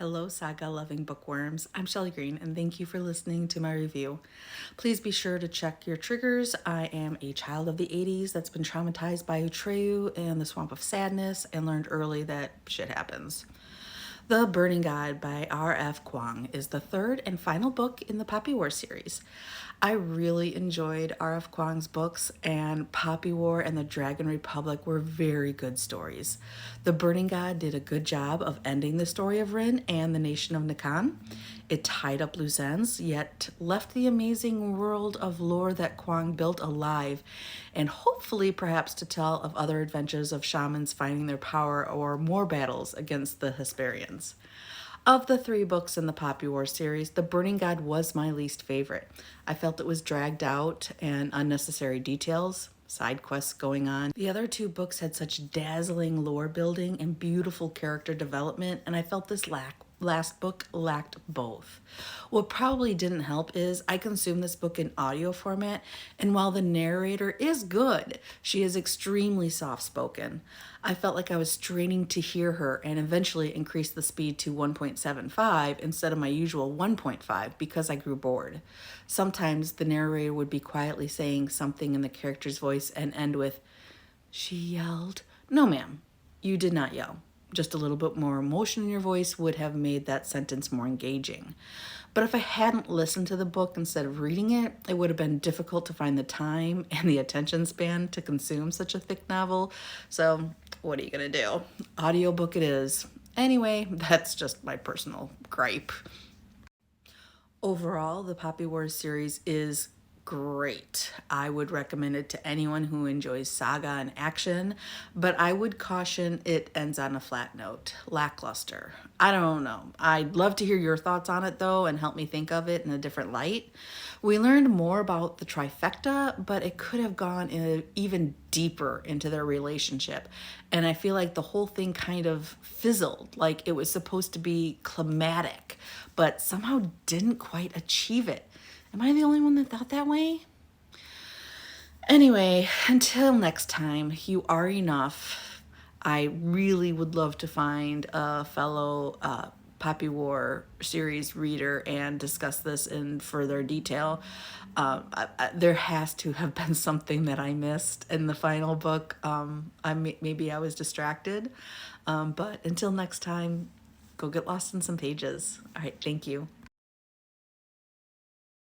Hello, saga-loving bookworms. I'm Shelley Green, and thank you for listening to my review. Please be sure to check your triggers. I am a child of the 80s that's been traumatized by Utreyu and the Swamp of Sadness and learned early that shit happens. The Burning God by RF Kuang is the third and final book in the Poppy War series. I really enjoyed RF Kuang's books, and Poppy War and the Dragon Republic were very good stories. The Burning God did a good job of ending the story of Rin and the nation of Nakan. It tied up loose ends, yet left the amazing world of lore that Kuang built alive, and hopefully perhaps to tell of other adventures of shamans finding their power or more battles against the Hesperians. Of the three books in the Poppy War series, The Burning God was my least favorite. I felt it was dragged out and unnecessary details, side quests going on. The other two books had such dazzling lore building and beautiful character development, and I felt this last book lacked both. What probably didn't help is I consumed this book in audio format, and while the narrator is good, she is extremely soft-spoken. I felt like I was straining to hear her and eventually increased the speed to 1.75 instead of my usual 1.5 because I grew bored. Sometimes the narrator would be quietly saying something in the character's voice and end with, "She yelled." No, ma'am, you did not yell. Just a little bit more emotion in your voice would have made that sentence more engaging. But if I hadn't listened to the book instead of reading it, it would have been difficult to find the time and the attention span to consume such a thick novel. So what are you gonna do? Audiobook it is. Anyway, that's just my personal gripe. Overall, the Poppy Wars series is great. I would recommend it to anyone who enjoys saga and action, but I would caution it ends on a flat note, lackluster. I don't know. I'd love to hear your thoughts on it though and help me think of it in a different light. We learned more about the trifecta, but it could have gone even deeper into their relationship. And I feel like the whole thing kind of fizzled, like it was supposed to be climatic, but somehow didn't quite achieve it. Am I the only one that thought that way? Anyway, until next time, you are enough. I really would love to find a fellow Poppy War series reader and discuss this in further detail. There has to have been something that I missed in the final book. Maybe I was distracted. But until next time, go get lost in some pages. All right, thank you.